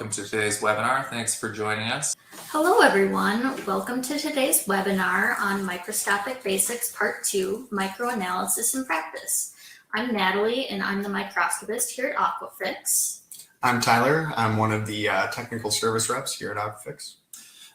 welcome to today's webinar. Thanks for joining us. Hello everyone, welcome to today's webinar on Microscopic Basics Part 2, Microanalysis in Practice. I'm Natalie and I'm the microscopist here at Aquafix. I'm Tyler, I'm one of the technical service reps here at Aquafix.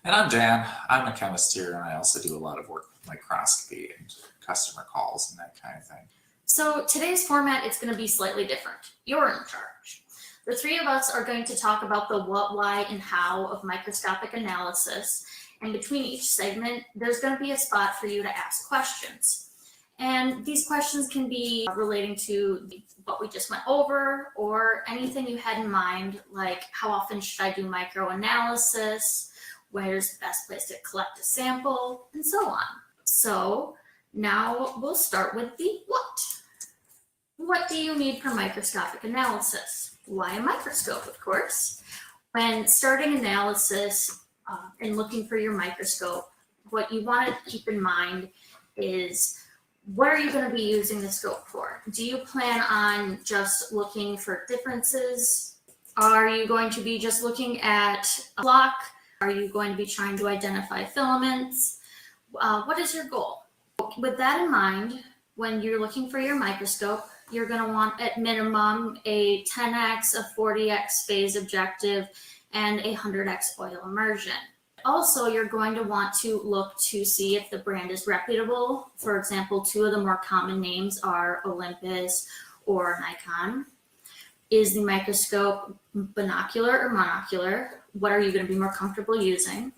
And I'm Dan, I'm a chemist here and I also do a lot of work with microscopy and customer calls and that kind of thing. So today's format is going to be slightly different. You're in charge. The three of us are going to talk about the what, why, and how of microscopic analysis. And between each segment, there's going to be a spot for you to ask questions. And these questions can be relating to what we just went over or anything you had in mind, like how often should I do microanalysis, where's the best place to collect a sample, and so on. So now we'll start with the what. What do you need for microscopic analysis? Why a microscope, of course. When starting analysis and looking for your microscope, what you want to keep in mind is what are you going to be using the scope for? Do you plan on just looking for differences? Are you going to be just looking at a block? Are you going to be trying to identify filaments? What is your goal? With that in mind, when you're looking for your microscope, you're going to want at minimum a 10x, a 40x phase objective, and a 100x oil immersion. Also, you're going to want to look to see if the brand is reputable. For example, two of the more common names are Olympus or Nikon. Is the microscope binocular or monocular? What are you going to be more comfortable using?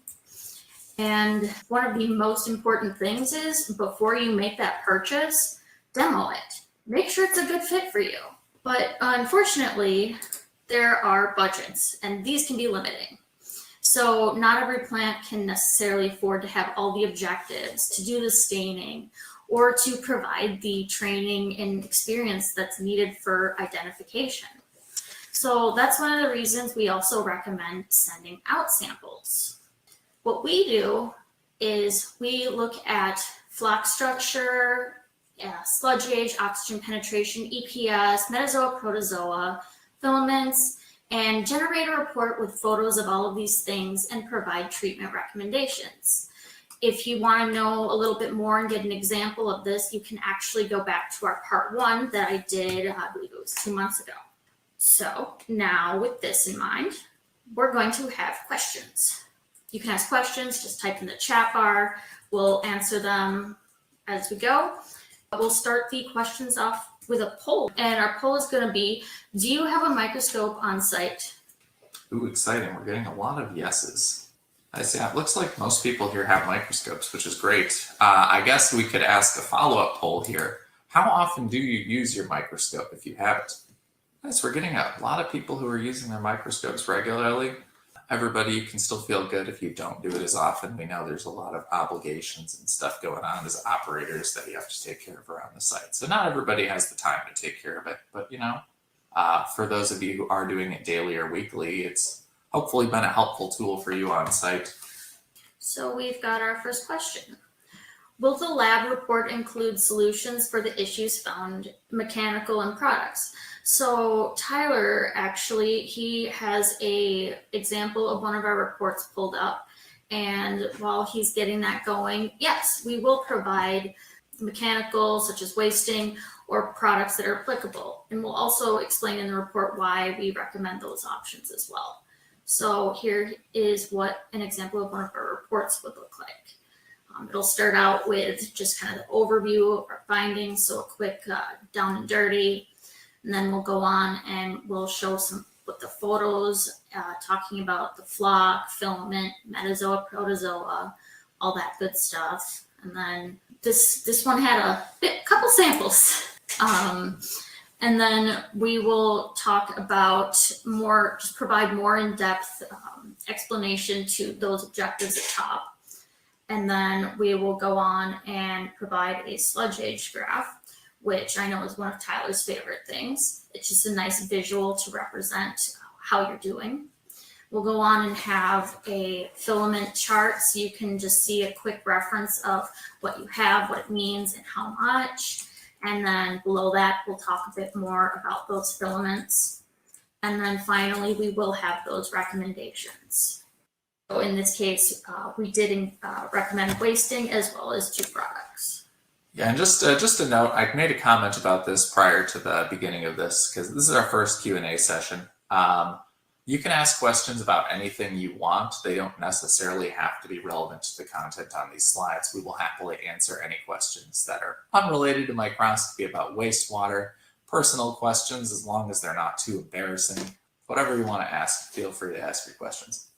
And one of the most important things is before you make that purchase, demo it. Make sure it's a good fit for you. But unfortunately, there are budgets and these can be limiting. So not every plant can necessarily afford to have all the objectives, to do the staining, or to provide the training and experience that's needed for identification. So that's one of the reasons we also recommend sending out samples. What we do is we look at flock structure, sludge age, oxygen penetration, EPS, metazoa, protozoa, filaments, and generate a report with photos of all of these things and provide treatment recommendations. If you want to know a little bit more and get an example of this, you can actually go back to our part 1 that I did, I believe it was 2 months ago. So now with this in mind, we're going to have questions. You can ask questions, just type in the chat bar. We'll answer them as we go. We'll start the questions off with a poll, and our poll is going to be, do you have a microscope on site? Ooh, exciting. We're getting a lot of yeses. I see. It looks like most people here have microscopes, which is great. I guess we could ask a follow-up poll here. How often do you use your microscope if you have it? Yes, we're getting a lot of people who are using their microscopes regularly. Everybody can still feel good if you don't do it as often. We know there's a lot of obligations and stuff going on as operators that you have to take care of around the site. So not everybody has the time to take care of it, but you know, for those of you who are doing it daily or weekly, it's hopefully been a helpful tool for you on site. So we've got our first question. Will the lab report include solutions for the issues found mechanical and products? So Tyler, actually, he has an example of one of our reports pulled up. And while he's getting that going, yes, we will provide mechanical, such as wasting, or products that are applicable. And we'll also explain in the report why we recommend those options as well. So here is what an example of one of our reports would look like. It'll start out with just kind of the overview of our findings, so a quick down and dirty. And then we'll go on and we'll show some with the photos, talking about the flock, filament, metazoa, protozoa, all that good stuff. And then this one had a couple samples. And then we will talk about more, just provide more in-depth explanation to those objectives at top. And then we will go on and provide a sludge age graph, which I know is one of Tyler's favorite things. It's just a nice visual to represent how you're doing. We'll go on and have a filament chart so you can just see a quick reference of what you have, what it means, and how much. And then below that, we'll talk a bit more about those filaments. And then finally, we will have those recommendations. So in this case, we did recommend wasting as well as 2 products. Yeah, and just a note, I made a comment about this prior to the beginning of this because this is our first Q&A session. You can ask questions about anything you want. They don't necessarily have to be relevant to the content on these slides. We will happily answer any questions that are unrelated to microscopy about wastewater, personal questions, as long as they're not too embarrassing. Whatever you want to ask, feel free to ask your questions.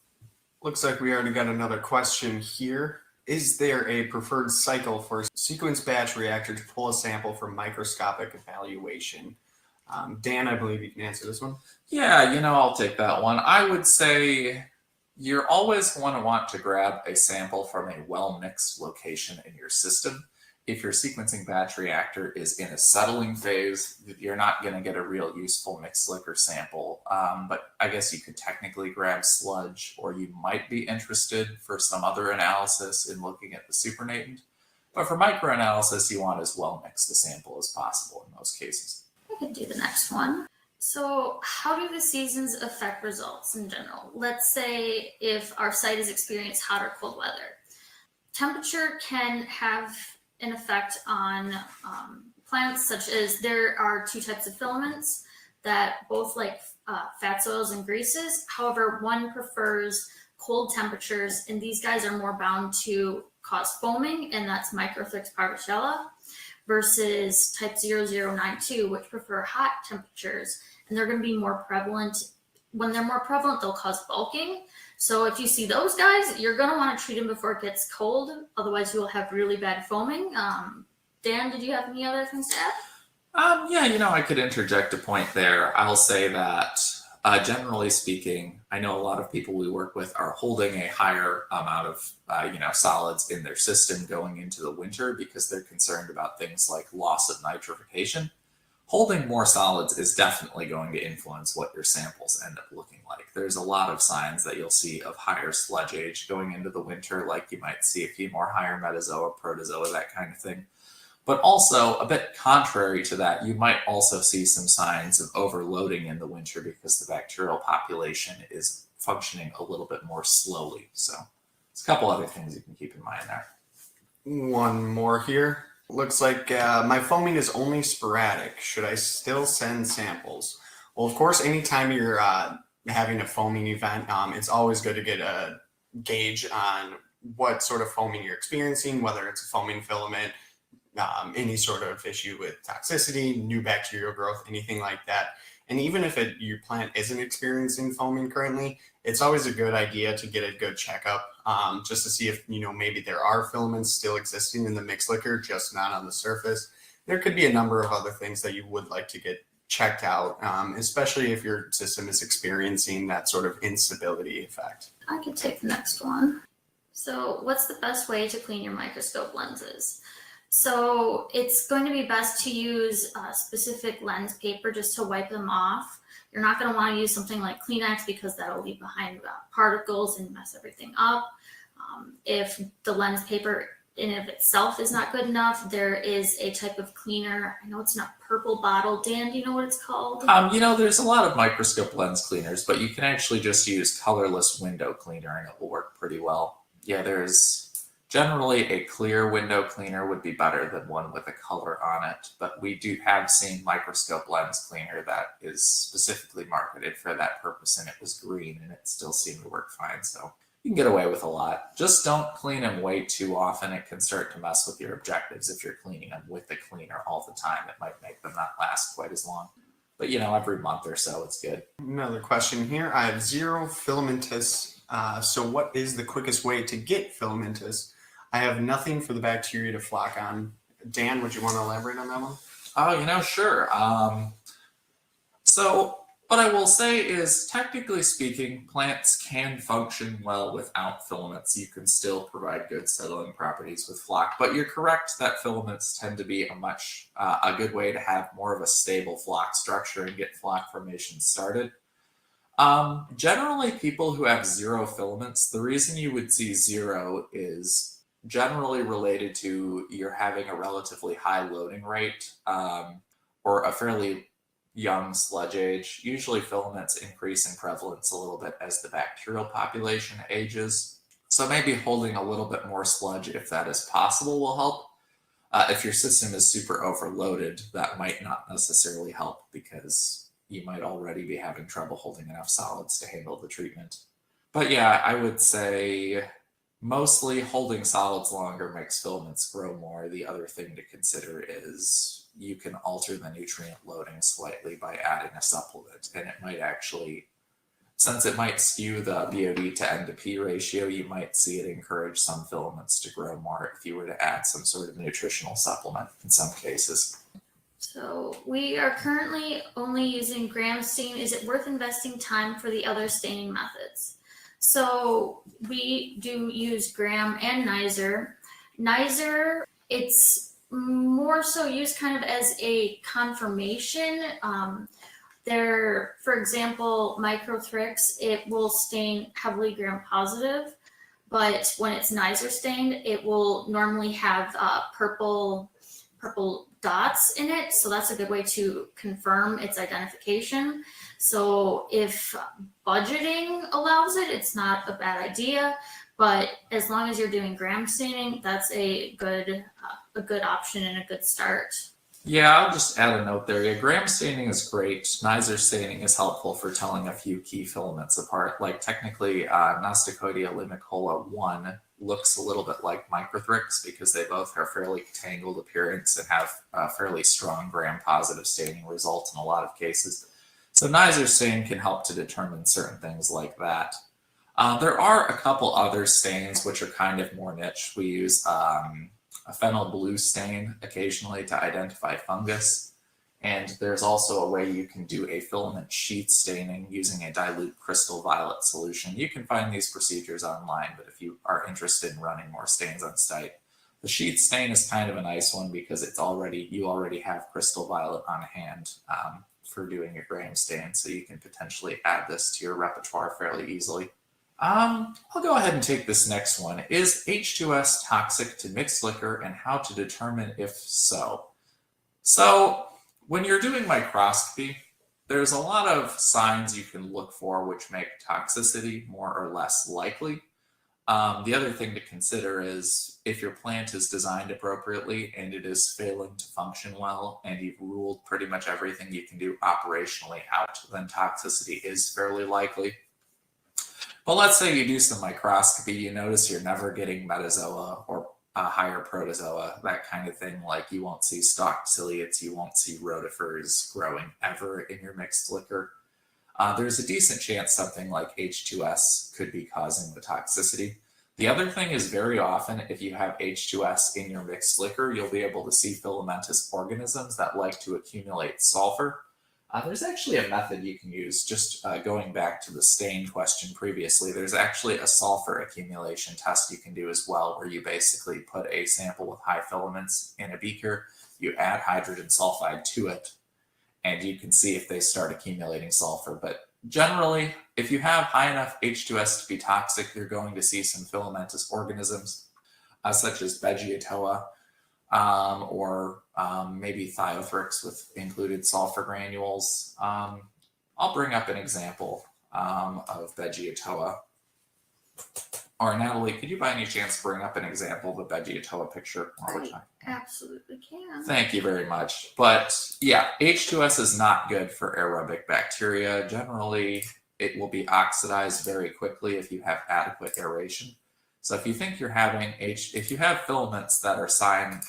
Looks like we already got another question here. Is there a preferred cycle for a sequence batch reactor to pull a sample for microscopic evaluation? Dan, I believe you can answer this one. Yeah, I'll take that one. I would say you're always going to want to grab a sample from a well-mixed location in your system. If your sequencing batch reactor is in a settling phase, you're not going to get a real useful mixed liquor sample. But I guess you could technically grab sludge, or you might be interested for some other analysis in looking at the supernatant. But for microanalysis, you want as well mixed a sample as possible in most cases. I could do the next one. So how do the seasons affect results in general? Let's say if our site is experiencing hot or cold weather. Temperature can have an effect on plants, such as there are 2 types of filaments that both like fats, oils, and greases. However, one prefers cold temperatures, and these guys are more bound to cause foaming, and that's Microscopic particella, versus type 0092, which prefer hot temperatures, and they're going to be more prevalent. When they're more prevalent, they'll cause bulking. So if you see those guys, you're going to want to treat them before it gets cold. Otherwise, you will have really bad foaming. Dan, did you have any other things to add? Yeah, I could interject a point there. I'll say that generally speaking, I know a lot of people we work with are holding a higher amount of solids in their system going into the winter because they're concerned about things like loss of nitrification. Holding more solids is definitely going to influence what your samples end up looking like. There's a lot of signs that you'll see of higher sludge age going into the winter, like you might see a few more higher metazoa, protozoa, that kind of thing. But also, a bit contrary to that, you might also see some signs of overloading in the winter because the bacterial population is functioning a little bit more slowly. So, it's a couple other things you can keep in mind there. One more here. Looks like my foaming is only sporadic. Should I still send samples? Well, of course, anytime you're having a foaming event, it's always good to get a gauge on what sort of foaming you're experiencing, whether it's a foaming filament, any sort of issue with toxicity, new bacterial growth, anything like that. And even if your plant isn't experiencing foaming currently, it's always a good idea to get a good checkup just to see if, maybe there are filaments still existing in the mixed liquor, just not on the surface. There could be a number of other things that you would like to get checked out, especially if your system is experiencing that sort of instability effect. I could take the next one. So what's the best way to clean your microscope lenses? So it's going to be best to use a specific lens paper just to wipe them off. You're not going to want to use something like Kleenex because that'll leave behind particles and mess everything up. If the lens paper in and of itself is not good enough, there is a type of cleaner. I know it's not purple bottle. Dan, do you know what it's called? There's a lot of microscope lens cleaners, but you can actually just use colorless window cleaner and it will work pretty well. Yeah, there's generally a clear window cleaner would be better than one with a color on it, but we do have seen microscope lens cleaner that is specifically marketed for that purpose, and it was green and it still seemed to work fine. So you can get away with a lot. Just don't clean them way too often. It can start to mess with your objectives if you're cleaning them with the cleaner all the time. It might make them not last quite as long. But every month or so, it's good. Another question here. I have 0 filamentous. So what is the quickest way to get filamentous? I have nothing for the bacteria to flock on. Dan, would you want to elaborate on that one? Oh, sure. So what I will say is, technically speaking, plants can function well without filaments. You can still provide good settling properties with flock, but you're correct that filaments tend to be a good way to have more of a stable flock structure and get flock formation started. Generally, people who have 0 filaments, the reason you would see 0 is generally related to you're having a relatively high loading rate or a fairly young sludge age. Usually filaments increase in prevalence a little bit as the bacterial population ages. So maybe holding a little bit more sludge, if that is possible, will help. If your system is super overloaded, that might not necessarily help because you might already be having trouble holding enough solids to handle the treatment. But yeah, I would say mostly holding solids longer makes filaments grow more. The other thing to consider is you can alter the nutrient loading slightly by adding a supplement, and it might actually, since it might skew the BOD to N to P ratio, you might see it encourage some filaments to grow more if you were to add some sort of nutritional supplement in some cases. So we are currently only using gram stain. Is it worth investing time for the other staining methods? So we do use gram and Nizer. Nizer, it's more so used kind of as a confirmation. For example, Microscopic, it will stain heavily gram positive, but when it's Nizer stained, it will normally have purple dots in it. So that's a good way to confirm its identification. So if budgeting allows it, it's not a bad idea. But as long as you're doing gram staining, that's a good option and a good start. Yeah, I'll just add a note there. Yeah, gram staining is great. Nizer staining is helpful for telling a few key filaments apart. Like technically, Nostocodia limicola 1 looks a little bit like Microthrix because they both have fairly tangled appearance and have fairly strong gram-positive staining results in a lot of cases. So Nizer stain can help to determine certain things like that. There are a couple other stains which are kind of more niche. We use a phenyl blue stain occasionally to identify fungus. And there's also a way you can do a filament sheet staining using a dilute crystal violet solution. You can find these procedures online, but if you are interested in running more stains on site, the sheet stain is kind of a nice one because you already have crystal violet on hand for doing your gram stain, so you can potentially add this to your repertoire fairly easily. I'll go ahead and take this next one. Is H2S toxic to mixed liquor, and how to determine if so? So when you're doing microscopy, there's a lot of signs you can look for which make toxicity more or less likely. The other thing to consider is if your plant is designed appropriately and it is failing to function well and you've ruled pretty much everything you can do operationally out, then toxicity is fairly likely. But let's say you do some microscopy, you notice you're never getting metazoa or higher protozoa, that kind of thing. Like you won't see stalked ciliates, you won't see rotifers growing ever in your mixed liquor. There's a decent chance something like H2S could be causing the toxicity. The other thing is very often if you have H2S in your mixed liquor, you'll be able to see filamentous organisms that like to accumulate sulfur. There's actually a method you can use, just going back to the stain question previously, there's actually a sulfur accumulation test you can do as well, where you basically put a sample with high filaments in a beaker, you add hydrogen sulfide to it, and you can see if they start accumulating sulfur. But generally, if you have high enough H2S to be toxic, you're going to see some filamentous organisms, such as Veggiatoa, or maybe Thiothrix with included sulfur granules. I'll bring up an example of Veggiatoa. Or Natalie, could you by any chance bring up an example of a Veggiatoa picture? I absolutely can. Thank you very much. But yeah, H2S is not good for aerobic bacteria. Generally, it will be oxidized very quickly if you have adequate aeration. So if you think you're having if you have filaments that are sign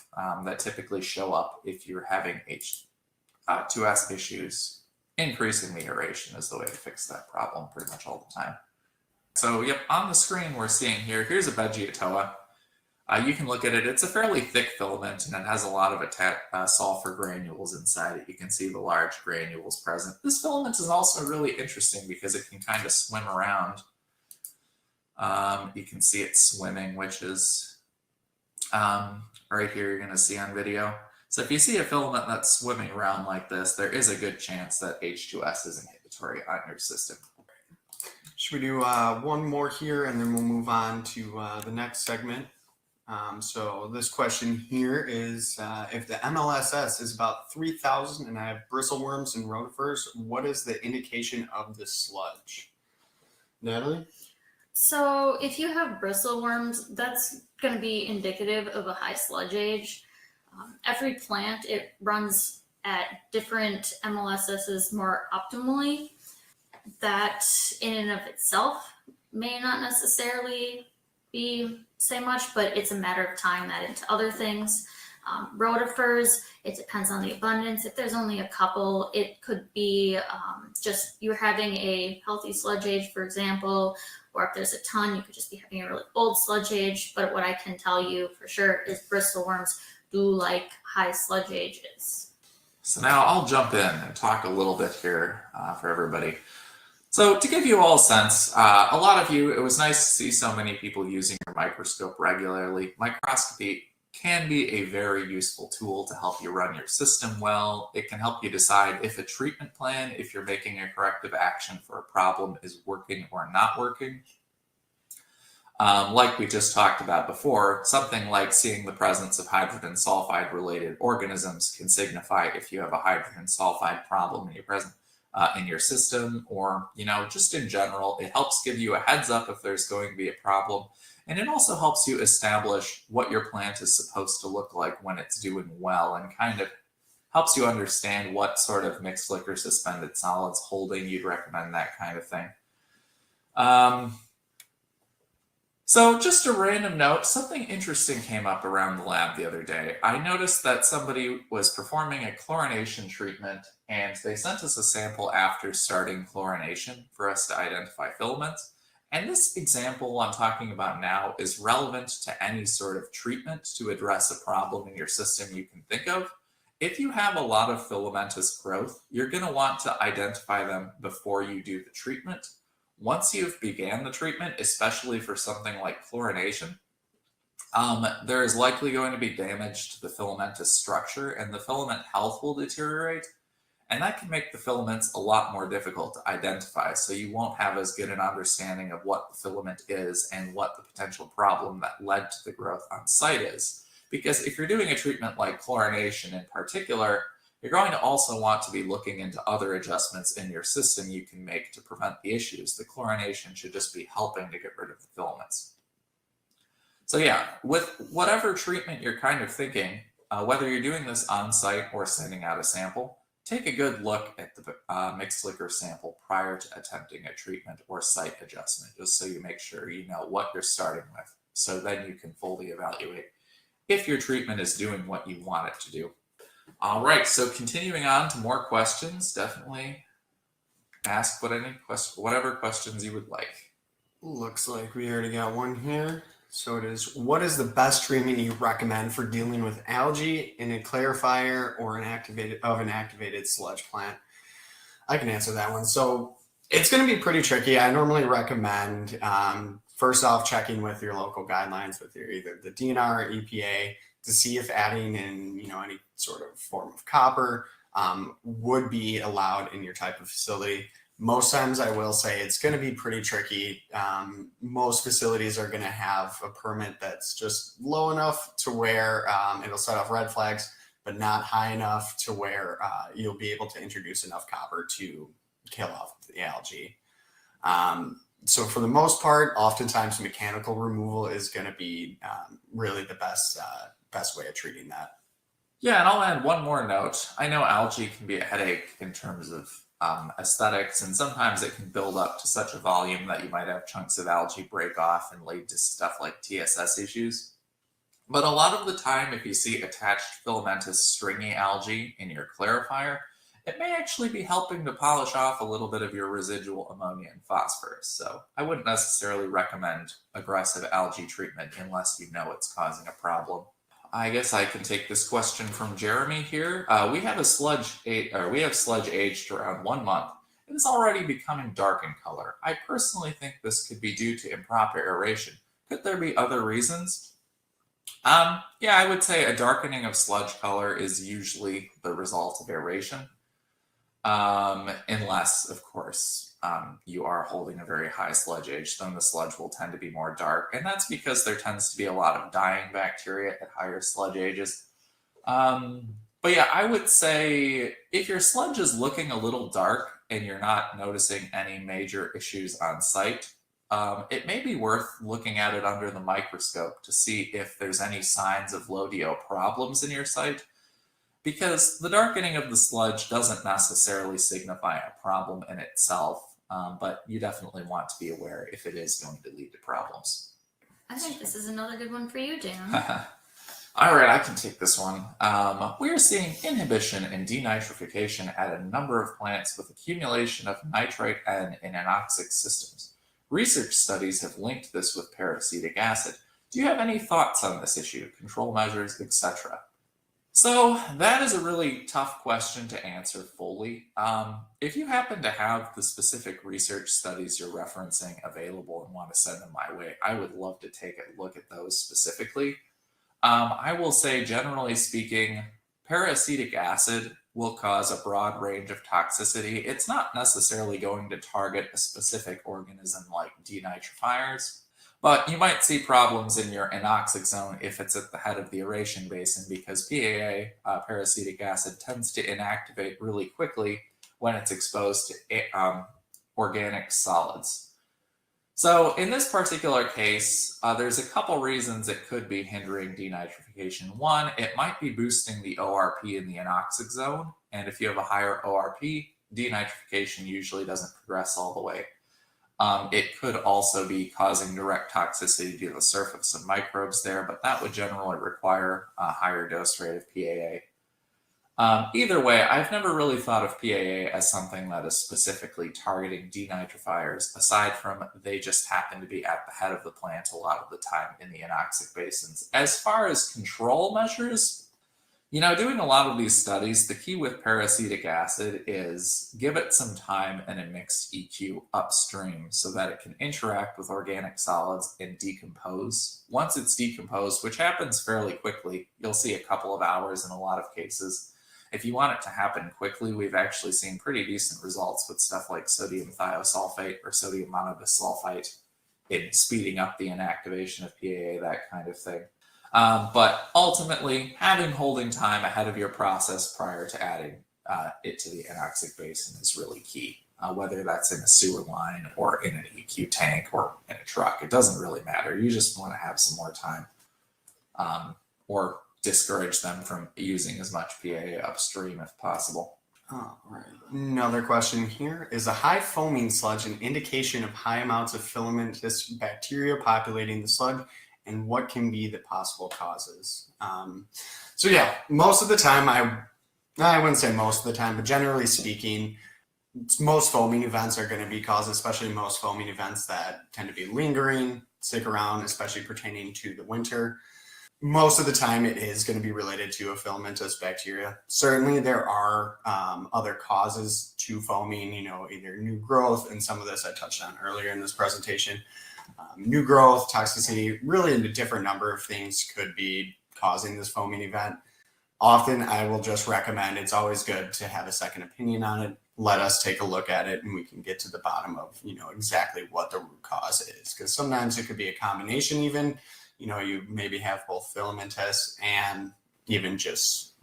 that typically show up if you're having H2S issues, increasing the aeration is the way to fix that problem pretty much all the time. So yep, on the screen we're seeing here's a Veggiatoa. You can look at it. It's a fairly thick filament and it has a lot of sulfur granules inside it. You can see the large granules present. This filament is also really interesting because it can kind of swim around. You can see it swimming, which is right here you're going to see on video. So if you see a filament that's swimming around like this, there is a good chance that H2S is inhibitory on your system. Should we do one more here and then we'll move on to the next segment? So this question here is, if the MLSS is about 3,000 and I have bristleworms and rotifers, what is the indication of the sludge? Natalie? So if you have bristleworms, that's going to be indicative of a high sludge age. Every plant, it runs at different MLSSs more optimally. That in and of itself may not necessarily say much, but it's a matter of tying that into other things. Rotifers, it depends on the abundance. If there's only a couple, it could be just you're having a healthy sludge age, for example, or if there's a ton, you could just be having a really old sludge age. But what I can tell you for sure is bristleworms do like high sludge ages. So now I'll jump in and talk a little bit here for everybody. So to give you all a sense, a lot of you, it was nice to see so many people using your microscope regularly. Microscopy can be a very useful tool to help you run your system well. It can help you decide if a treatment plan, if you're making a corrective action for a problem, is working or not working. Like we just talked about before, something like seeing the presence of hydrogen sulfide related organisms can signify if you have a hydrogen sulfide problem in your system, or just in general. It helps give you a heads up if there's going to be a problem, and it also helps you establish what your plant is supposed to look like when it's doing well, and kind of helps you understand what sort of mixed liquor suspended solids holding you'd recommend, that kind of thing. So just a random note, something interesting came up around the lab the other day. I noticed that somebody was performing a chlorination treatment, and they sent us a sample after starting chlorination for us to identify filaments. And this example I'm talking about now is relevant to any sort of treatment to address a problem in your system you can think of. If you have a lot of filamentous growth, you're going to want to identify them before you do the treatment. Once you've began the treatment, especially for something like chlorination, there is likely going to be damage to the filamentous structure, and the filament health will deteriorate. And that can make the filaments a lot more difficult to identify, so you won't have as good an understanding of what the filament is and what the potential problem that led to the growth on site is. Because if you're doing a treatment like chlorination in particular, you're going to also want to be looking into other adjustments in your system you can make to prevent the issues. The chlorination should just be helping to get rid of the filaments. So yeah, with whatever treatment you're kind of thinking, whether you're doing this on site or sending out a sample, take a good look at the mixed liquor sample prior to attempting a treatment or site adjustment, just so you make sure you know what you're starting with. So then you can fully evaluate if your treatment is doing what you want it to do. All right, so continuing on to more questions, definitely ask whatever questions you would like. Looks like we already got one here. So it is, what is the best treatment you recommend for dealing with algae in a clarifier or an activated sludge plant? I can answer that one. So it's going to be pretty tricky. I normally recommend, first off, checking with your local guidelines with either the DNR or EPA to see if adding in, any sort of form of copper would be allowed in your type of facility. Most times I will say it's going to be pretty tricky. Most facilities are going to have a permit that's just low enough to where it'll set off red flags, but not high enough to where you'll be able to introduce enough copper to kill off the algae. So for the most part, oftentimes mechanical removal is going to be really the best way of treating that. Yeah, and I'll add one more note. I know algae can be a headache in terms of aesthetics, and sometimes it can build up to such a volume that you might have chunks of algae break off and lead to stuff like TSS issues. But a lot of the time, if you see attached filamentous stringy algae in your clarifier, it may actually be helping to polish off a little bit of your residual ammonia and phosphorus. So I wouldn't necessarily recommend aggressive algae treatment unless you know it's causing a problem. I guess I can take this question from Jeremy here. We have sludge aged around 1 month. It is already becoming dark in color. I personally think this could be due to improper aeration. Could there be other reasons? Yeah, I would say a darkening of sludge color is usually the result of aeration. Unless, of course, you are holding a very high sludge age, then the sludge will tend to be more dark. And that's because there tends to be a lot of dying bacteria at higher sludge ages. But yeah, I would say if your sludge is looking a little dark and you're not noticing any major issues on site, it may be worth looking at it under the microscope to see if there's any signs of low DO problems in your site, because the darkening of the sludge doesn't necessarily signify a problem in itself, but you definitely want to be aware if it is going to lead to problems. I think this is another good one for you, Dan. All right, I can take this one. We are seeing inhibition and denitrification at a number of plants with accumulation of nitrite N in anoxic systems. Research studies have linked this with peracetic acid. Do you have any thoughts on this issue, control measures, etc.? So that is a really tough question to answer fully. If you happen to have the specific research studies you're referencing available and want to send them my way, I would love to take a look at those specifically. I will say, generally speaking, peracetic acid will cause a broad range of toxicity. It's not necessarily going to target a specific organism like denitrifiers, but you might see problems in your anoxic zone if it's at the head of the aeration basin, because PAA, peracetic acid, tends to inactivate really quickly when it's exposed to organic solids. So in this particular case, there's a couple reasons it could be hindering denitrification. One, it might be boosting the ORP in the anoxic zone, and if you have a higher ORP, denitrification usually doesn't progress all the way. It could also be causing direct toxicity to the surface of microbes there, but that would generally require a higher dose rate of PAA. Either way, I've never really thought of PAA as something that is specifically targeting denitrifiers, aside from they just happen to be at the head of the plant a lot of the time in the anoxic basins. As far as control measures, doing a lot of these studies, the key with peracetic acid is give it some time and a mixed EQ upstream so that it can interact with organic solids and decompose. Once it's decomposed, which happens fairly quickly, you'll see a couple of hours in a lot of cases. If you want it to happen quickly, we've actually seen pretty decent results with stuff like sodium thiosulfate or sodium monobisulfite in speeding up the inactivation of PAA, that kind of thing. But ultimately, having holding time ahead of your process prior to adding it to the anoxic basin is really key. Whether that's in a sewer line or in an EQ tank or in a truck, it doesn't really matter. You just want to have some more time, or discourage them from using as much PAA upstream if possible. All right. Another question here. Is a high foaming sludge an indication of high amounts of filamentous bacteria populating the sludge, and what can be the possible causes? So yeah, most of the time, I wouldn't say most of the time, but generally speaking, most foaming events are going to be caused, especially most foaming events that tend to be lingering, stick around, especially pertaining to the winter. Most of the time it is going to be related to a filamentous bacteria. Certainly there are other causes to foaming, either new growth, and some of this I touched on earlier in this presentation. New growth, toxicity, really a different number of things could be causing this foaming event. Often I will just recommend, it's always good to have a second opinion on it. Let us take a look at it and we can get to the bottom of, exactly what the root cause is. Because sometimes it could be a combination even. You maybe have both filamentous and even just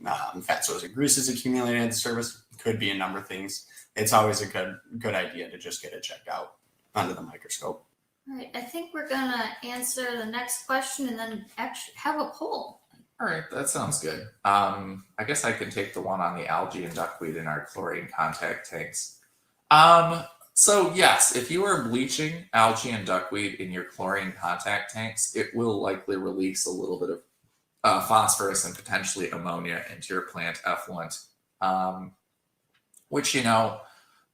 fats, oils, and greases accumulating at the surface. Could be a number of things. It's always a good idea to just get it checked out under the microscope. All right, I think we're gonna answer the next question and then actually have a poll. All right, that sounds good. I guess I can take the one on the algae and duckweed in our chlorine contact tanks. So yes, if you are bleaching algae and duckweed in your chlorine contact tanks, it will likely release a little bit of phosphorus and potentially ammonia into your plant effluent, which,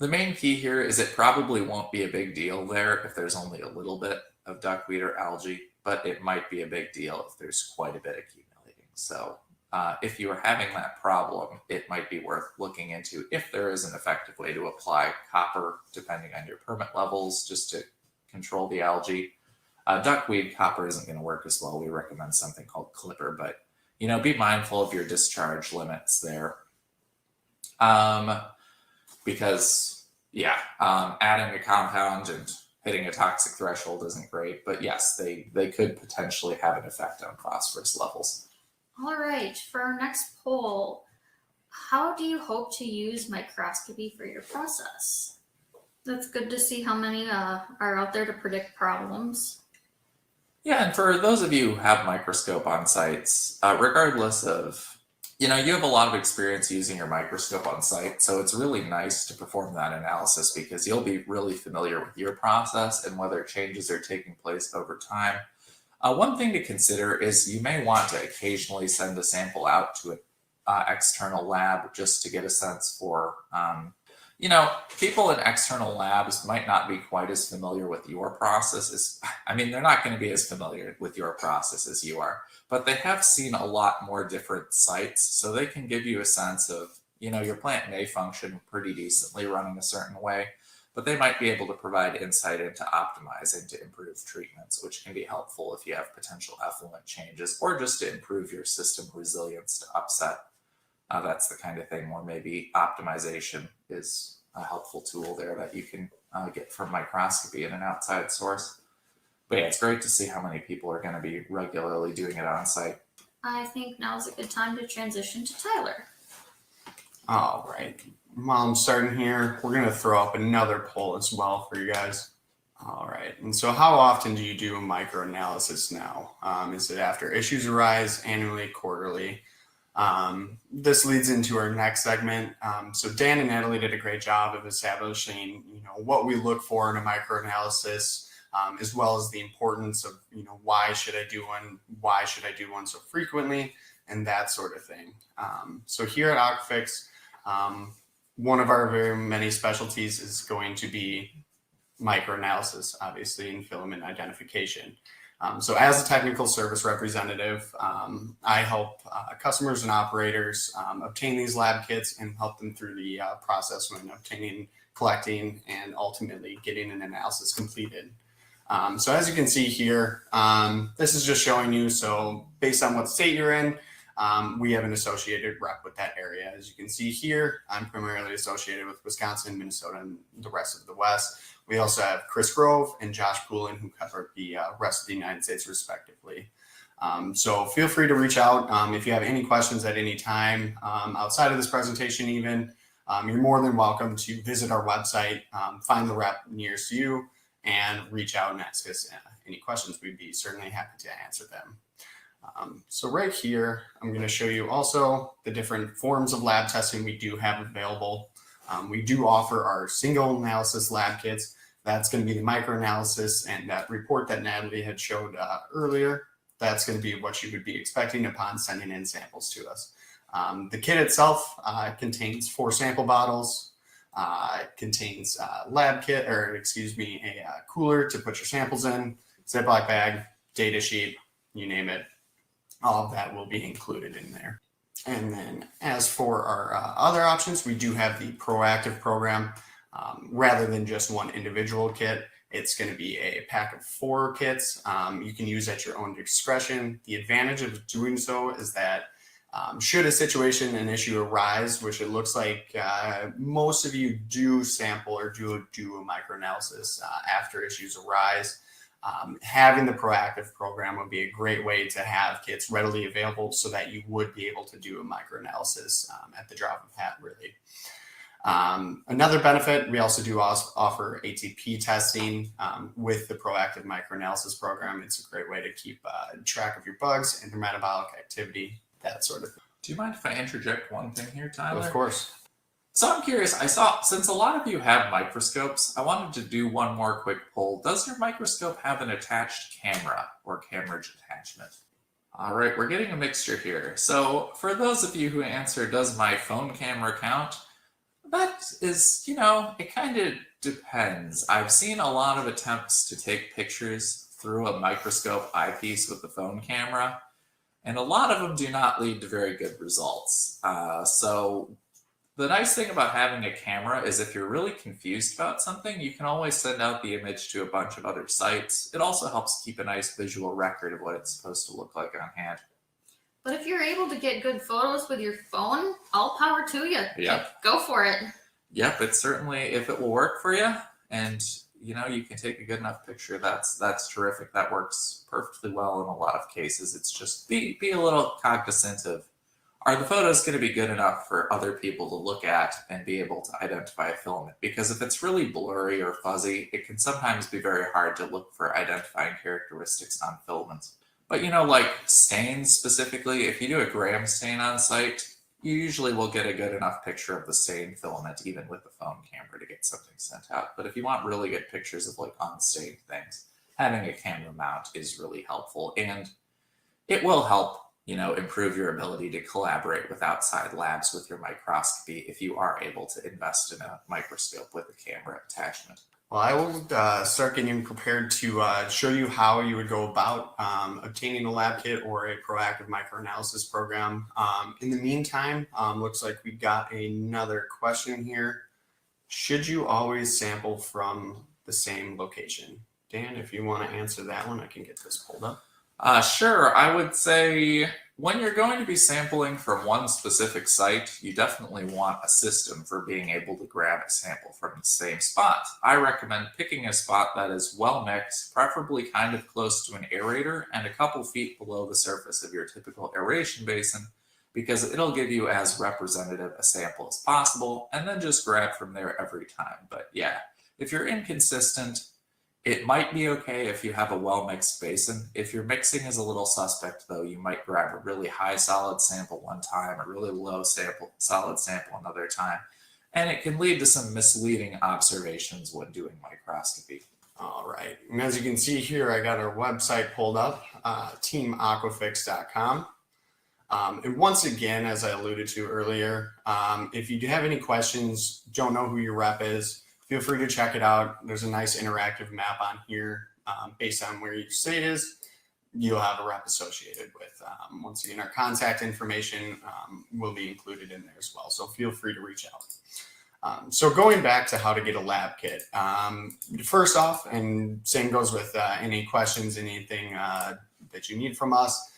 the main key here is it probably won't be a big deal there if there's only a little bit of duckweed or algae, but it might be a big deal if there's quite a bit accumulating. So if you are having that problem, it might be worth looking into if there is an effective way to apply copper, depending on your permit levels, just to control the algae. Duckweed copper isn't going to work as well. We recommend something called Clipper, but be mindful of your discharge limits there, because Yeah, adding a compound and hitting a toxic threshold isn't great, but yes, they could potentially have an effect on phosphorus levels. All right, for our next poll, how do you hope to use microscopy for your process? That's good to see how many are out there to predict problems. Yeah, and for those of you who have microscope on sites, regardless of, you have a lot of experience using your microscope on site, so it's really nice to perform that analysis because you'll be really familiar with your process and whether changes are taking place over time. One thing to consider is you may want to occasionally send a sample out to an external lab just to get a sense for, people in external labs might not be quite as familiar with your process as, they're not going to be as familiar with your process as you are, but they have seen a lot more different sites, so they can give you a sense of, your plant may function pretty decently running a certain way, but they might be able to provide insight into optimizing to improve treatments, which can be helpful if you have potential effluent changes or just to improve your system resilience to upset. That's the kind of thing where maybe optimization is a helpful tool there that you can get from microscopy and an outside source. But yeah, it's great to see how many people are going to be regularly doing it on site. I think now's a good time to transition to Tyler. All right. While I'm starting here, we're going to throw up another poll as well for you guys. All right. And so how often do you do a microanalysis now? Is it after issues arise, annually, quarterly? This leads into our next segment. So Dan and Natalie did a great job of establishing, what we look for in a microanalysis, as well as the importance of, why should I do one? Why should I do one so frequently? And that sort of thing. So here at Aquafix, one of our very many specialties is going to be microanalysis, obviously, and filament identification. So as a technical service representative, I help customers and operators obtain these lab kits and help them through the process when obtaining, collecting, and ultimately getting an analysis completed. So as you can see here, this is just showing you, so based on what state you're in, we have an associated rep with that area. As you can see here, I'm primarily associated with Wisconsin, Minnesota, and the rest of the West. We also have Chris Grove and Josh Poulin, who cover the rest of the United States respectively. So feel free to reach out if you have any questions at any time outside of this presentation even. You're more than welcome to visit our website, find the rep nearest you, and reach out and ask us any questions. We'd be certainly happy to answer them. So right here, I'm going to show you also the different forms of lab testing we do have available. We do offer our single analysis lab kits. That's going to be the microanalysis, and that report that Natalie had showed earlier, that's going to be what you would be expecting upon sending in samples to us. The kit itself contains 4 sample bottles. It contains a cooler to put your samples in, Ziploc bag, data sheet, you name it. All of that will be included in there. And then as for our other options, we do have the proactive program. Rather than just one individual kit, it's going to be a pack of 4 kits. You can use at your own discretion. The advantage of doing so is that should a situation, an issue arise, which it looks like most of you do sample or do a microanalysis after issues arise, having the proactive program would be a great way to have kits readily available so that you would be able to do a microanalysis at the drop of a hat, really. Another benefit, we also do offer ATP testing with the proactive microanalysis program. It's a great way to keep track of your bugs and your metabolic activity, that sort of thing. Do you mind if I interject one thing here, Tyler? Of course. So I'm curious, I saw, since a lot of you have microscopes, I wanted to do one more quick poll. Does your microscope have an attached camera or camera attachment? All right, we're getting a mixture here. So for those of you who answer, does my phone camera count? That is, it kind of depends. I've seen a lot of attempts to take pictures through a microscope eyepiece with the phone camera, and a lot of them do not lead to very good results. So the nice thing about having a camera is if you're really confused about something, you can always send out the image to a bunch of other sites. It also helps keep a nice visual record of what it's supposed to look like on hand. But if you're able to get good photos with your phone, all power to you. Yeah. Go for it. Yep, it's certainly, if it will work for you and you can take a good enough picture, that's terrific. That works perfectly well in a lot of cases. It's just be a little cognizant of, are the photos going to be good enough for other people to look at and be able to identify a filament? Because if it's really blurry or fuzzy, it can sometimes be very hard to look for identifying characteristics on filaments. But like stains specifically, if you do a gram stain on site, you usually will get a good enough picture of the stain filament even with the phone camera to get something sent out. But if you want really good pictures of like unstained things, having a camera mount is really helpful, and it will help improve your ability to collaborate with outside labs with your microscopy if you are able to invest in a microscope with a camera attachment. Well, I will start getting prepared to show you how you would go about obtaining a lab kit or a proactive microanalysis program. In the meantime, looks like we got another question here. Should you always sample from the same location? Dan, if you want to answer that one, I can get this pulled up. Sure. I would say when you're going to be sampling from one specific site, you definitely want a system for being able to grab a sample from the same spot. I recommend picking a spot that is well mixed, preferably kind of close to an aerator and a couple feet below the surface of your typical aeration basin, because it'll give you as representative a sample as possible, and then just grab from there every time. But yeah, if you're inconsistent, it might be okay if you have a well-mixed basin. If your mixing is a little suspect, though, you might grab a really high solid sample one time, a really low solid sample another time, and it can lead to some misleading observations when doing microscopy. All right, and as you can see here, I got our website pulled up, teamaquafix.com. And once again, as I alluded to earlier, if you do have any questions, don't know who your rep is, feel free to check it out. There's a nice interactive map on here based on where your state is. You'll have a rep associated with. Once again, our contact information will be included in there as well. So feel free to reach out. So going back to how to get a lab kit. First off, and same goes with any questions, anything that you need from us,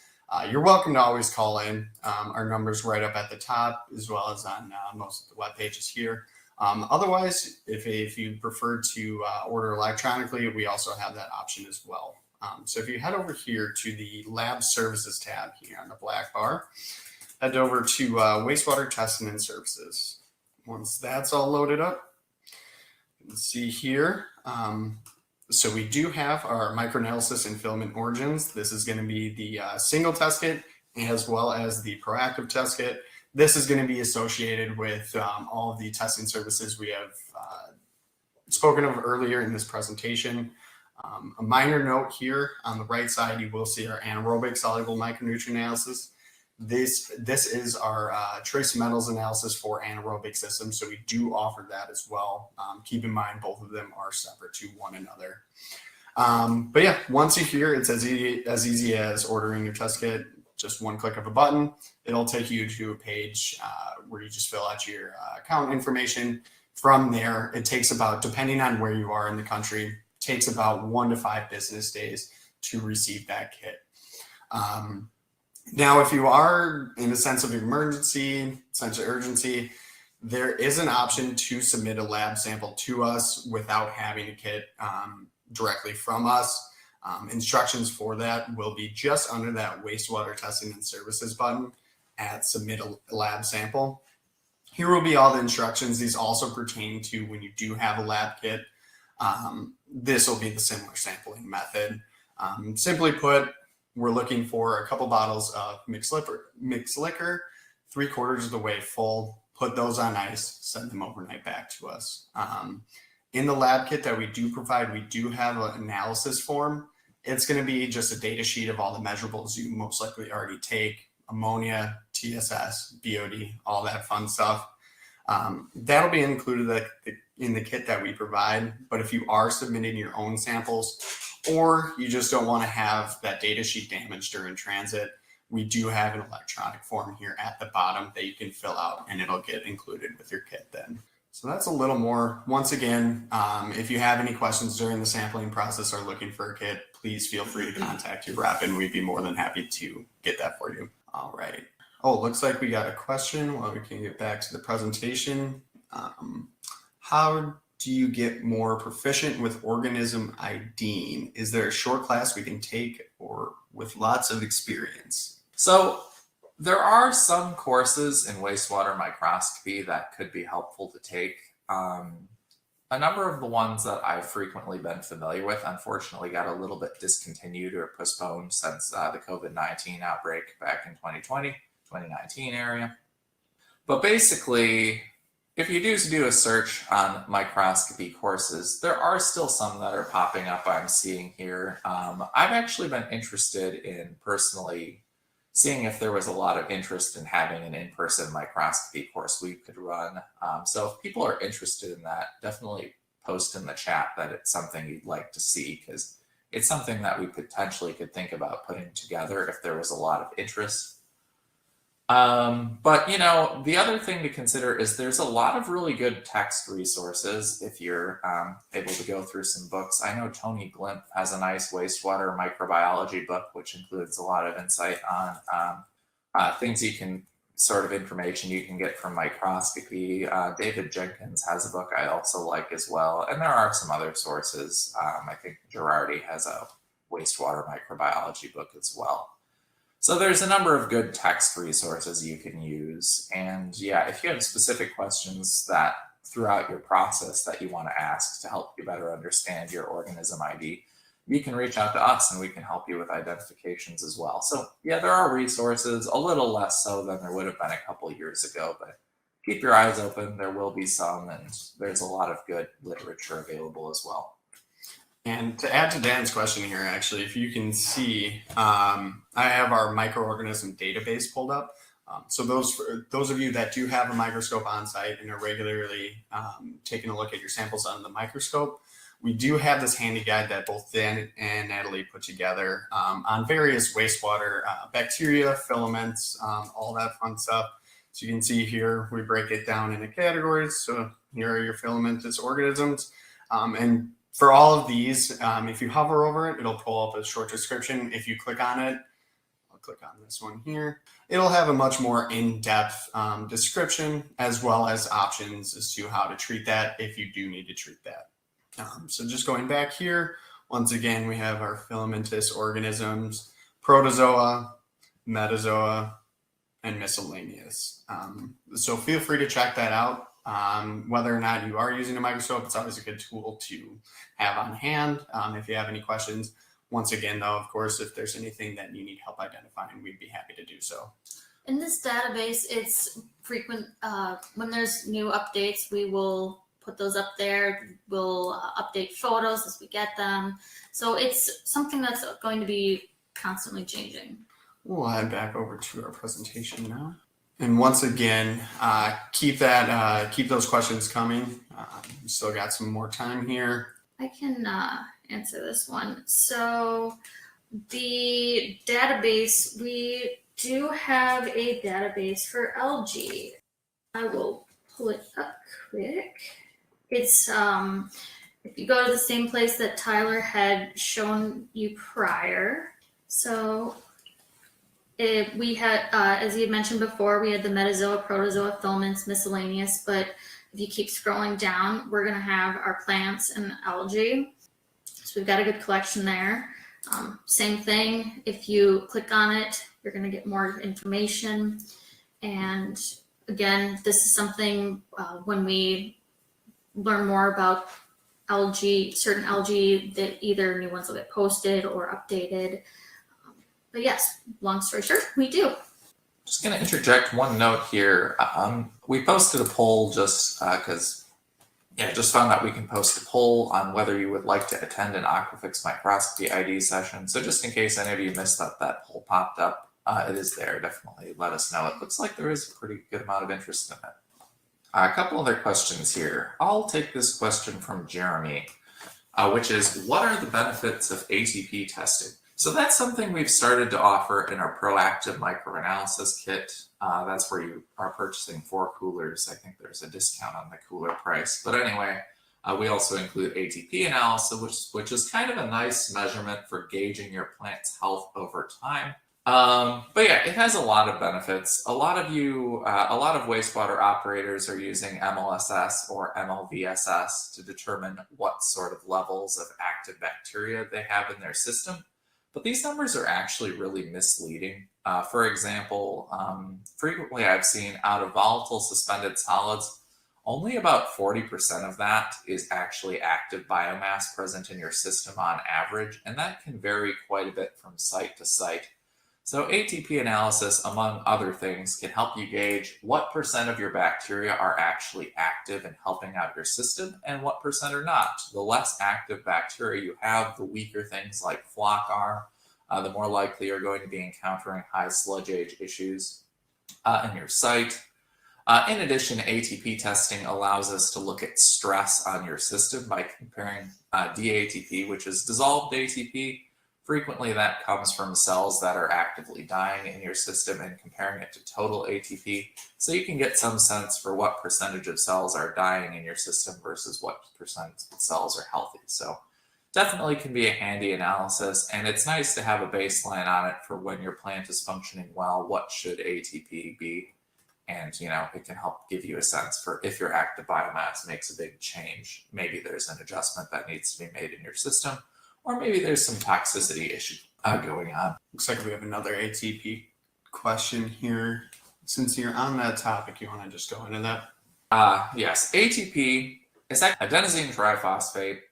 you're welcome to always call in. Our number's right up at the top, as well as on most of the web pages here. Otherwise, if you prefer to order electronically, we also have that option as well. So if you head over here to the Lab Services tab here on the black bar, head over to Wastewater Testing and Services. Once that's all loaded up, you can see here. So we do have our microanalysis and filament origins. This is going to be the single test kit as well as the proactive test kit. This is going to be associated with all of the testing services we have spoken of earlier in this presentation. A minor note here on the right side, you will see our anaerobic soluble micronutrient analysis. This is our trace metals analysis for anaerobic systems, so we do offer that as well. Keep in mind, both of them are separate to one another. But yeah, once you're here, it's as easy as ordering your test kit. Just one click of a button. It'll take you to a page where you just fill out your account information. From there, it takes about, depending on where you are in the country, takes about 1 to 5 business days to receive that kit. Now, if you are in a sense of emergency, sense of urgency, there is an option to submit a lab sample to us without having a kit directly from us. Instructions for that will be just under that wastewater testing and services button at submit a lab sample. Here will be all the instructions. These also pertain to when you do have a lab kit. This will be the similar sampling method. Simply put, we're looking for a couple bottles of mixed liquor, 3/4 of the way full. Put those on ice, send them overnight back to us. In the lab kit that we do provide, we do have an analysis form. It's going to be just a data sheet of all the measurables you most likely already take: ammonia, TSS, BOD, all that fun stuff. That'll be included in the kit that we provide. But if you are submitting your own samples, or you just don't want to have that data sheet damaged during transit, we do have an electronic form here at the bottom that you can fill out, and it'll get included with your kit then. So that's a little more. Once again, if you have any questions during the sampling process or looking for a kit, please feel free to contact your rep, and we'd be more than happy to get that for you. All right. Oh, looks like we got a question while we can get back to the presentation. How do you get more proficient with organism IDing? Is there a short class we can take or with lots of experience? So there are some courses in wastewater microscopy that could be helpful to take. A number of the ones that I've frequently been familiar with, unfortunately, got a little bit discontinued or postponed since the COVID-19 outbreak back in 2020, 2019 area. But basically, if you do a search on microscopy courses, there are still some that are popping up I'm seeing here. I've actually been interested in personally seeing if there was a lot of interest in having an in-person microscopy course we could run. So if people are interested in that, definitely post in the chat that it's something you'd like to see, because it's something that we potentially could think about putting together if there was a lot of interest. But the other thing to consider is there's a lot of really good text resources if you're able to go through some books. I know Tony Glimp has a nice wastewater microbiology book, which includes a lot of insight on things information you can get from microscopy. David Jenkins has a book I also like as well. And there are some other sources. I think Girardi has a wastewater microbiology book as well. So there's a number of good text resources you can use. And yeah, if you have specific questions that throughout your process that you want to ask to help you better understand your organism ID, you can reach out to us and we can help you with identifications as well. So yeah, there are resources, a little less so than there would have been a couple of years ago, but keep your eyes open. There will be some, and there's a lot of good literature available as well. And to add to Dan's question here, actually, if you can see, I have our microorganism database pulled up. So those of you that do have a microscope on site and are regularly taking a look at your samples on the microscope, we do have this handy guide that both Dan and Natalie put together on various wastewater bacteria, filaments, all that fun stuff. So you can see here, we break it down into categories. So here are your filamentous organisms. And for all of these, if you hover over it, it'll pull up a short description. If you click on it, I'll click on this one here, it'll have a much more in-depth description as well as options as to how to treat that if you do need to treat that. So just going back here, once again, we have our filamentous organisms, protozoa, metazoa, and miscellaneous. So feel free to check that out. Whether or not you are using a microscope, it's always a good tool to have on hand if you have any questions. Once again, though, of course, if there's anything that you need help identifying, we'd be happy to do so. In this database, it's frequent. When there's new updates, we will put those up there. We'll update photos as we get them. So it's something that's going to be constantly changing. We'll head back over to our presentation now. And once again, keep those questions coming. We still got some more time here. I can answer this one. So the database, we do have a database for algae. I will pull it up quick. It's if you go to the same place that Tyler had shown you prior. So we had, as he had mentioned before, we had the metazoa, protozoa, filaments, miscellaneous, but if you keep scrolling down, we're going to have our plants and algae. So we've got a good collection there. Same thing, if you click on it, you're going to get more information. And again, this is something when we learn more about algae, certain algae, that either new ones will get posted or updated. But yes, long story short, we do. Just going to interject one note here. We posted a poll just because, just found out we can post a poll on whether you would like to attend an Aquafix microscopy ID session. So just in case any of you missed that poll popped up, it is there. Definitely let us know. It looks like there is a pretty good amount of interest in it. A couple other questions here. I'll take this question from Jeremy, which is, what are the benefits of ATP testing? So that's something we've started to offer in our proactive microanalysis kit. That's where you are purchasing 4 coolers. I think there's a discount on the cooler price. But anyway, we also include ATP analysis, which is kind of a nice measurement for gauging your plant's health over time. But yeah, it has a lot of benefits. A lot of wastewater operators are using MLSS or MLVSS to determine what sort of levels of active bacteria they have in their system. But these numbers are actually really misleading. For example, frequently I've seen out of volatile suspended solids, only about 40% of that is actually active biomass present in your system on average, and that can vary quite a bit from site to site. So ATP analysis, among other things, can help you gauge what percent of your bacteria are actually active in helping out your system and what percent are not. The less active bacteria you have, the weaker things like floc are, the more likely you're going to be encountering high sludge age issues in your site. In addition, ATP testing allows us to look at stress on your system by comparing DATP, which is dissolved ATP. Frequently, that comes from cells that are actively dying in your system, and comparing it to total ATP, so you can get some sense for what percentage of cells are dying in your system versus what percent of cells are healthy. So definitely can be a handy analysis, and it's nice to have a baseline on it for when your plant is functioning well. What should ATP be? And it can help give you a sense for if your active biomass makes a big change. Maybe there's an adjustment that needs to be made in your system, or maybe there's some toxicity issue going on. Looks like we have another ATP question here. Since you're on that topic, you want to just go into that? Yes, ATP is adenosine triphosphate,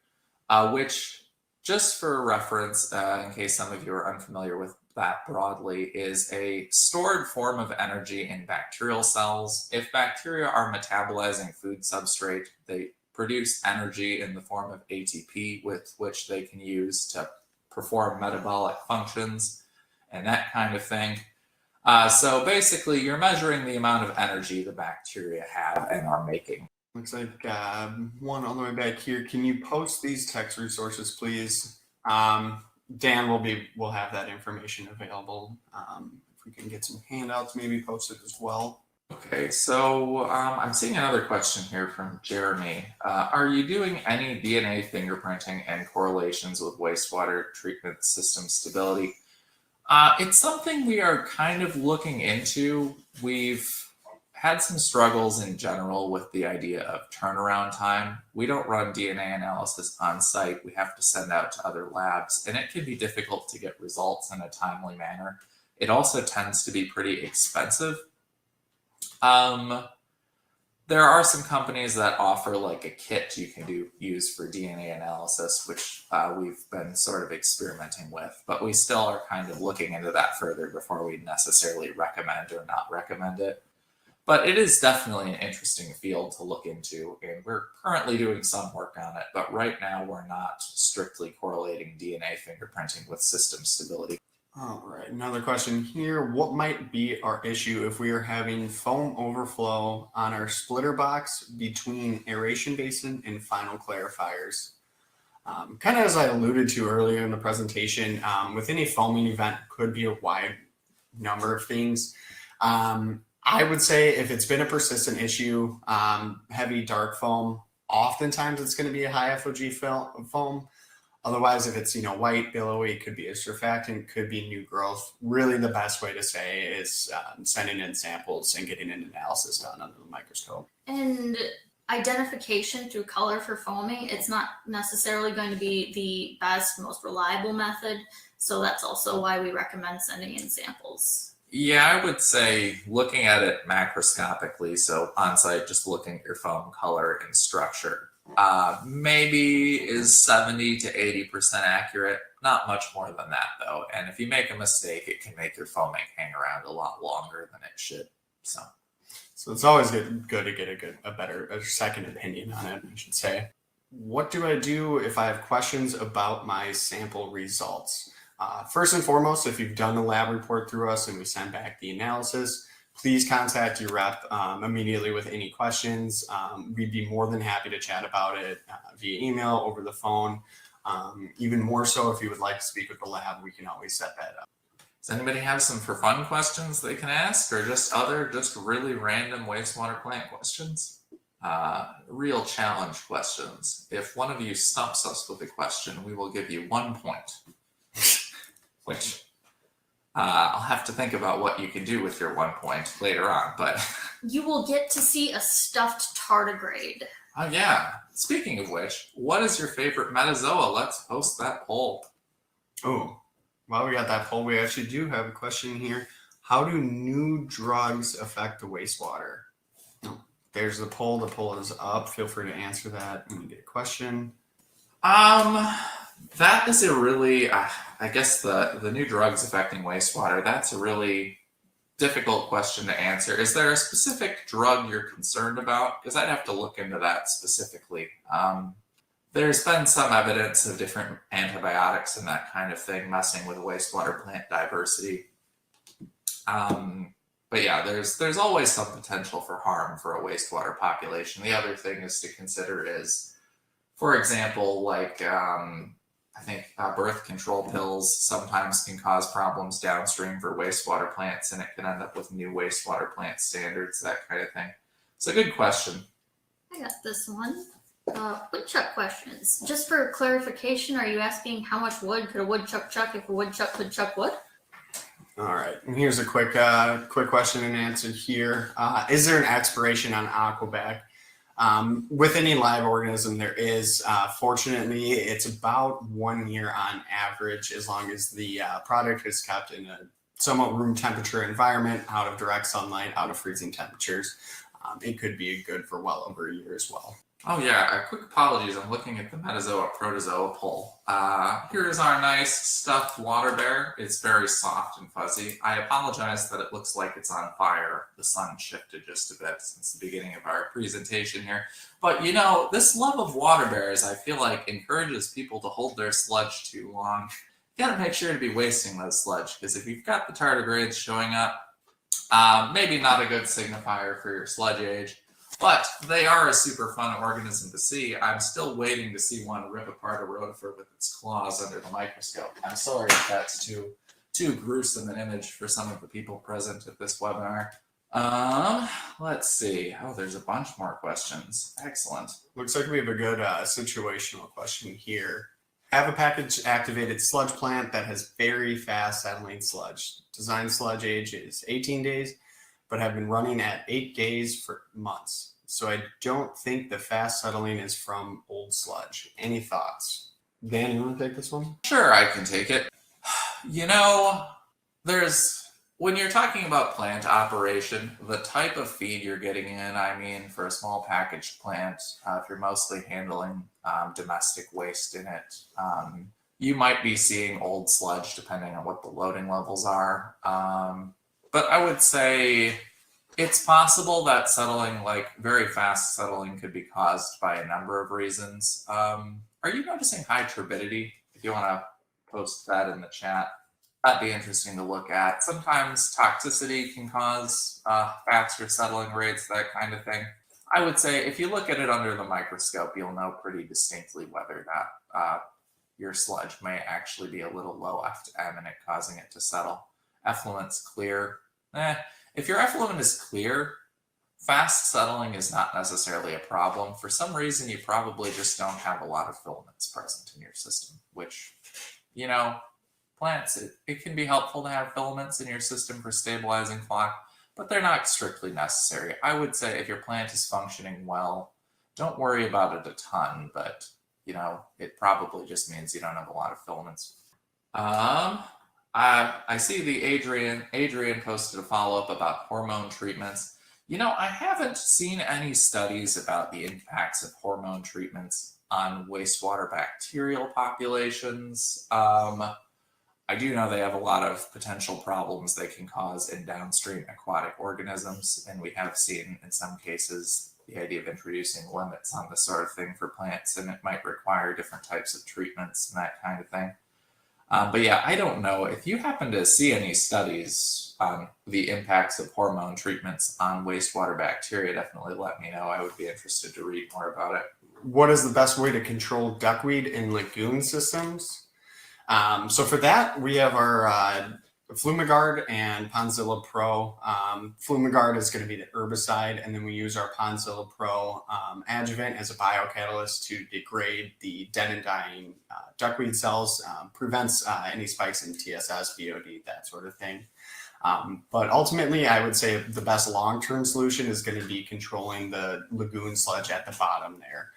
which, just for reference, in case some of you are unfamiliar with that broadly, is a stored form of energy in bacterial cells. If bacteria are metabolizing food substrate, they produce energy in the form of ATP, with which they can use to perform metabolic functions and that kind of thing. So basically, you're measuring the amount of energy the bacteria have and are making. Looks like one all the way back here. Can you post these text resources, please? Dan will have that information available. If we can get some handouts, maybe posted as well. Okay, so I'm seeing another question here from Jeremy. Are you doing any DNA fingerprinting and correlations with wastewater treatment system stability? It's something we are kind of looking into. We've had some struggles in general with the idea of turnaround time. We don't run DNA analysis on site. We have to send out to other labs, and it can be difficult to get results in a timely manner. It also tends to be pretty expensive. There are some companies that offer like a kit you can use for DNA analysis, which we've been sort of experimenting with, but we still are kind of looking into that further before we necessarily recommend or not recommend it. But it is definitely an interesting field to look into, and we're currently doing some work on it, but right now we're not strictly correlating DNA fingerprinting with system stability. All right, another question here. What might be our issue if we are having foam overflow on our splitter box between aeration basin and final clarifiers? Kind of as I alluded to earlier in the presentation, with any foaming event could be a wide number of things. I would say if it's been a persistent issue, heavy dark foam, oftentimes it's going to be a high FOG foam. Otherwise, if it's white, billowy, could be a surfactant, could be new growth. Really, the best way to say is sending in samples and getting an analysis done under the microscope. And identification through color for foaming, it's not necessarily going to be the best, most reliable method. So that's also why we recommend sending in samples. Yeah, I would say looking at it macroscopically, so on site, just looking at your foam color and structure, maybe is 70 to 80% accurate. Not much more than that, though. And if you make a mistake, it can make your foaming hang around a lot longer than it should. So it's always good to get a second opinion on it, I should say. What do I do if I have questions about my sample results? First and foremost, if you've done the lab report through us and we send back the analysis, please contact your rep immediately with any questions. We'd be more than happy to chat about it via email, over the phone. Even more so, if you would like to speak with the lab, we can always set that up. Does anybody have some for fun questions they can ask, or just really random wastewater plant questions? Real challenge questions. If one of you stumps us with a question, we will give you 1 point. Which I'll have to think about what you can do with your 1 point later on, but You will get to see a stuffed tardigrade. oh yeah. Speaking of which, what is your favorite metazoa? Let's post that poll. Oh, while we got that poll, we actually do have a question here. How do new drugs affect the wastewater? Oh, there's the poll. The poll is up. Feel free to answer that when you get a question. That is a really, I guess the new drugs affecting wastewater, that's a really difficult question to answer. Is there a specific drug you're concerned about? Because I'd have to look into that specifically. There's been some evidence of different antibiotics and that kind of thing messing with wastewater plant diversity. But yeah, there's always some potential for harm for a wastewater population. The other thing is to consider is, for example, like I think birth control pills sometimes can cause problems downstream for wastewater plants, and it can end up with new wastewater plant standards, that kind of thing. It's a good question. I got this one. Woodchuck questions. Just for clarification, are you asking how much wood could a woodchuck chuck if a woodchuck could chuck wood? All right, and here's a quick question and answer here. Is there an expiration on Aquafix? With any live organism, there is. Fortunately, it's about 1 year on average, as long as the product is kept in a somewhat room temperature environment, out of direct sunlight, out of freezing temperatures. It could be good for well over a year as well. Oh yeah, quick apologies. I'm looking at the metazoa protozoa poll. Here is our nice stuffed water bear. It's very soft and fuzzy. I apologize that it looks like it's on fire. The sun shifted just a bit since the beginning of our presentation here. But you know, this love of water bears, I feel like, encourages people to hold their sludge too long. You gotta make sure to be wasting those sludge, because if you've got the tardigrades showing up, maybe not a good signifier for your sludge age. But they are a super fun organism to see. I'm still waiting to see one rip apart a rotifer with its claws under the microscope. I'm sorry if that's too gruesome an image for some of the people present at this webinar. Let's see. Oh, there's a bunch more questions. Excellent. Looks like we have a good situational question here. Have a package activated sludge plant that has very fast settling sludge. Design sludge age is 18 days, but have been running at 8 days for months. So I don't think the fast settling is from old sludge. Any thoughts? Dan, you want to take this one? Sure, I can take it. You know, when you're talking about plant operation, the type of feed you're getting in, I mean, for a small packaged plant, if you're mostly handling domestic waste in it, you might be seeing old sludge depending on what the loading levels are. But I would say it's possible that settling, like very fast settling, could be caused by a number of reasons. Are you noticing high turbidity? If you want to post that in the chat, that'd be interesting to look at. Sometimes toxicity can cause faster settling rates, that kind of thing. I would say if you look at it under the microscope, you'll know pretty distinctly whether that your sludge may actually be a little low FM and it causing it to settle. Effluent's clear. If your effluent is clear, fast settling is not necessarily a problem. For some reason, you probably just don't have a lot of filaments present in your system, which, you know, plants, it can be helpful to have filaments in your system for stabilizing clock, but they're not strictly necessary. I would say if your plant is functioning well, don't worry about it a ton, but, you know, it probably just means you don't have a lot of filaments. I see the Adrian posted a follow-up about hormone treatments. You know, I haven't seen any studies about the impacts of hormone treatments on wastewater bacterial populations. I do know they have a lot of potential problems they can cause in downstream aquatic organisms, and we have seen in some cases the idea of introducing limits on this sort of thing for plants, and it might require different types of treatments and that kind of thing. But yeah, I don't know. If you happen to see any studies on the impacts of hormone treatments on wastewater bacteria, definitely let me know. I would be interested to read more about it. What is the best way to control duckweed in lagoon systems? So for that, we have our Flumigard and Ponzilla Pro. Flumigard is going to be the herbicide, and then we use our Ponzilla Pro adjuvant as a biocatalyst to degrade the dead and dying duckweed cells, prevents any spikes in TSS, BOD, that sort of thing. But ultimately, I would say the best long-term solution is going to be controlling the lagoon sludge at the bottom there.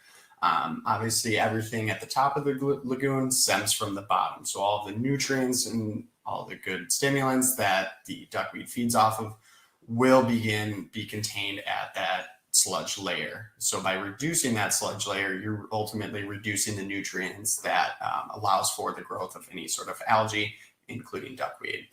Obviously, everything at the top of the lagoon stems from the bottom. So all of the nutrients and all the good stimulants that the duckweed feeds off of will be contained at that sludge layer. So by reducing that sludge layer, you're ultimately reducing the nutrients that allows for the growth of any sort of algae, including duckweed.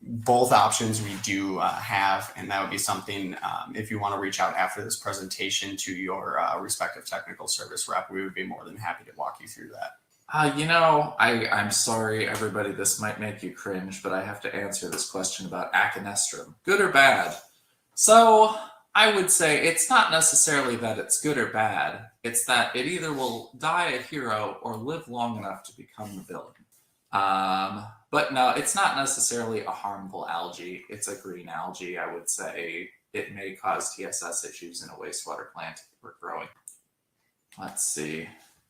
Both options we do have, and that would be something, if you want to reach out after this presentation to your respective technical service rep, we would be more than happy to walk you through that. I'm sorry, everybody, this might make you cringe, but I have to answer this question about acanestrum. Good or bad? So I would say it's not necessarily that it's good or bad. It's that it either will die a hero or live long enough to become the villain. But no, it's not necessarily a harmful algae. It's a green algae. I would say it may cause TSS issues in a wastewater plant if we're growing. Let's see.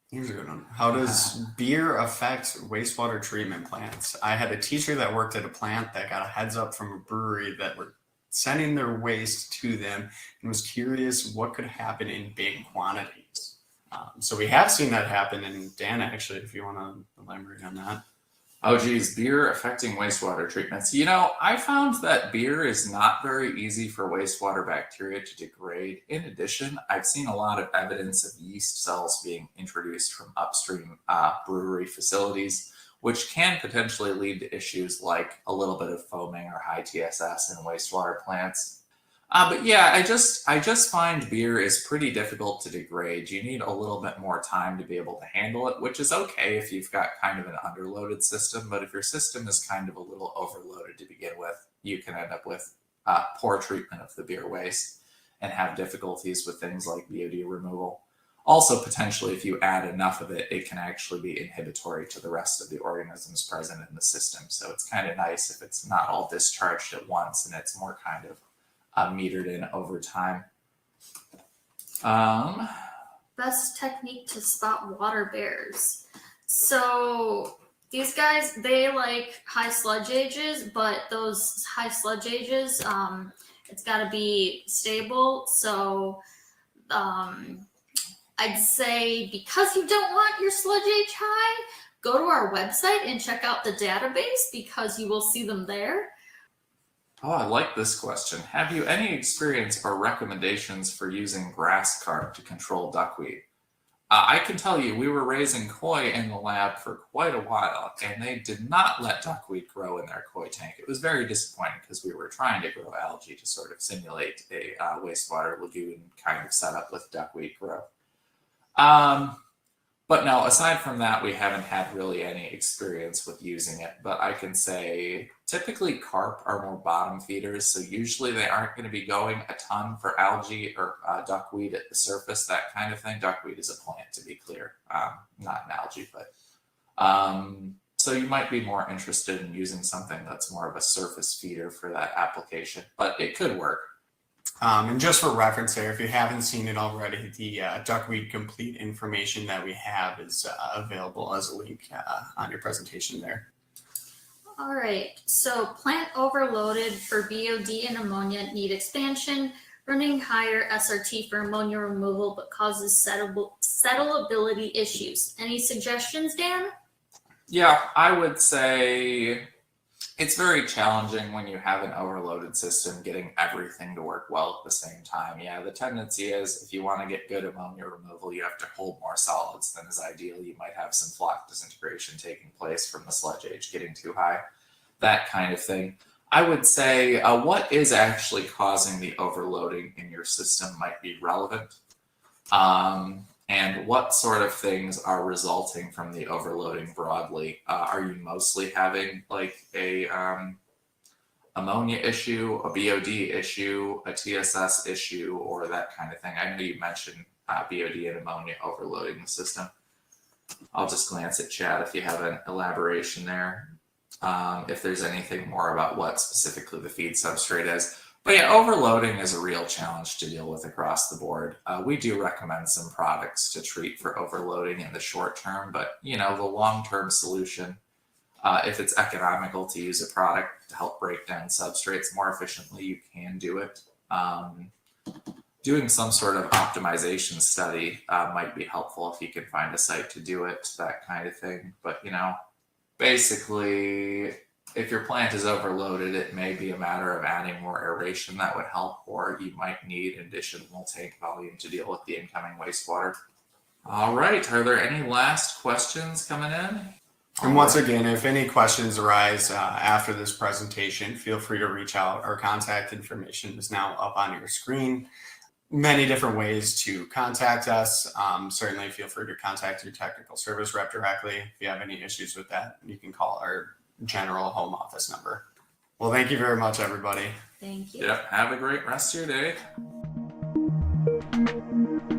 Here's a good one. How does beer affect wastewater treatment plants? I had a teacher that worked at a plant that got a heads up from a brewery that were sending their waste to them and was curious what could happen in big quantities. So we have seen that happen. And Dan, actually, if you want to elaborate on that. Oh geez, beer affecting wastewater treatments. I found that beer is not very easy for wastewater bacteria to degrade. In addition, I've seen a lot of evidence of yeast cells being introduced from upstream brewery facilities, which can potentially lead to issues like a little bit of foaming or high TSS in wastewater plants. But yeah, I just find beer is pretty difficult to degrade. You need a little bit more time to be able to handle it, which is okay if you've got kind of an underloaded system. But if your system is kind of a little overloaded to begin with, you can end up with poor treatment of the beer waste and have difficulties with things like BOD removal. Also, potentially, if you add enough of it, it can actually be inhibitory to the rest of the organisms present in the system. So it's kind of nice if it's not all discharged at once and it's more kind of metered in over time. Best technique to spot water bears. So these guys, they like high sludge ages, but those high sludge ages, it's got to be stable. So I'd say because you don't want your sludge age high, go to our website and check out the database because you will see them there. Oh, I like this question. Have you any experience or recommendations for using grass carp to control duckweed? I can tell you, we were raising koi in the lab for quite a while, and they did not let duckweed grow in their koi tank. It was very disappointing because we were trying to grow algae to sort of simulate a wastewater lagoon kind of setup with duckweed growth. But no, aside from that, we haven't had really any experience with using it. But I can say typically carp are more bottom feeders, so usually they aren't going to be going a ton for algae or duckweed at the surface, that kind of thing. Duckweed is a plant, to be clear, not an algae. But so you might be more interested in using something that's more of a surface feeder for that application, but it could work. And just for reference there, if you haven't seen it already, the duckweed complete information that we have is available as a link on your presentation there. All right, so plant overloaded for BOD and ammonia need expansion, running higher SRT for ammonia removal, but causes settleability issues. Any suggestions, Dan? Yeah, I would say it's very challenging when you have an overloaded system getting everything to work well at the same time. Yeah, the tendency is if you want to get good ammonia removal, you have to hold more solids than is ideal. You might have some floc disintegration taking place from the sludge age getting too high, that kind of thing. I would say what is actually causing the overloading in your system might be relevant. And what sort of things are resulting from the overloading broadly? Are you mostly having like a ammonia issue, a BOD issue, a TSS issue, or that kind of thing? I know you mentioned BOD and ammonia overloading the system. I'll just glance at chat if you have an elaboration there. if there's anything more about what specifically the feed substrate is. But yeah, overloading is a real challenge to deal with across the board. We do recommend some products to treat for overloading in the short term, but the long-term solution, if it's economical to use a product to help break down substrates more efficiently, you can do it. Doing some sort of optimization study might be helpful if you can find a site to do it, that kind of thing. But basically, if your plant is overloaded, it may be a matter of adding more aeration that would help, or you might need additional tank volume to deal with the incoming wastewater. All right, are there any last questions coming in? And once again, if any questions arise after this presentation, feel free to reach out. Our contact information is now up on your screen. Many different ways to contact us. Certainly feel free to contact your technical service rep directly. If you have any issues with that, you can call our general home office number. Well, thank you very much, everybody. Thank you. Yep, have a great rest of your day.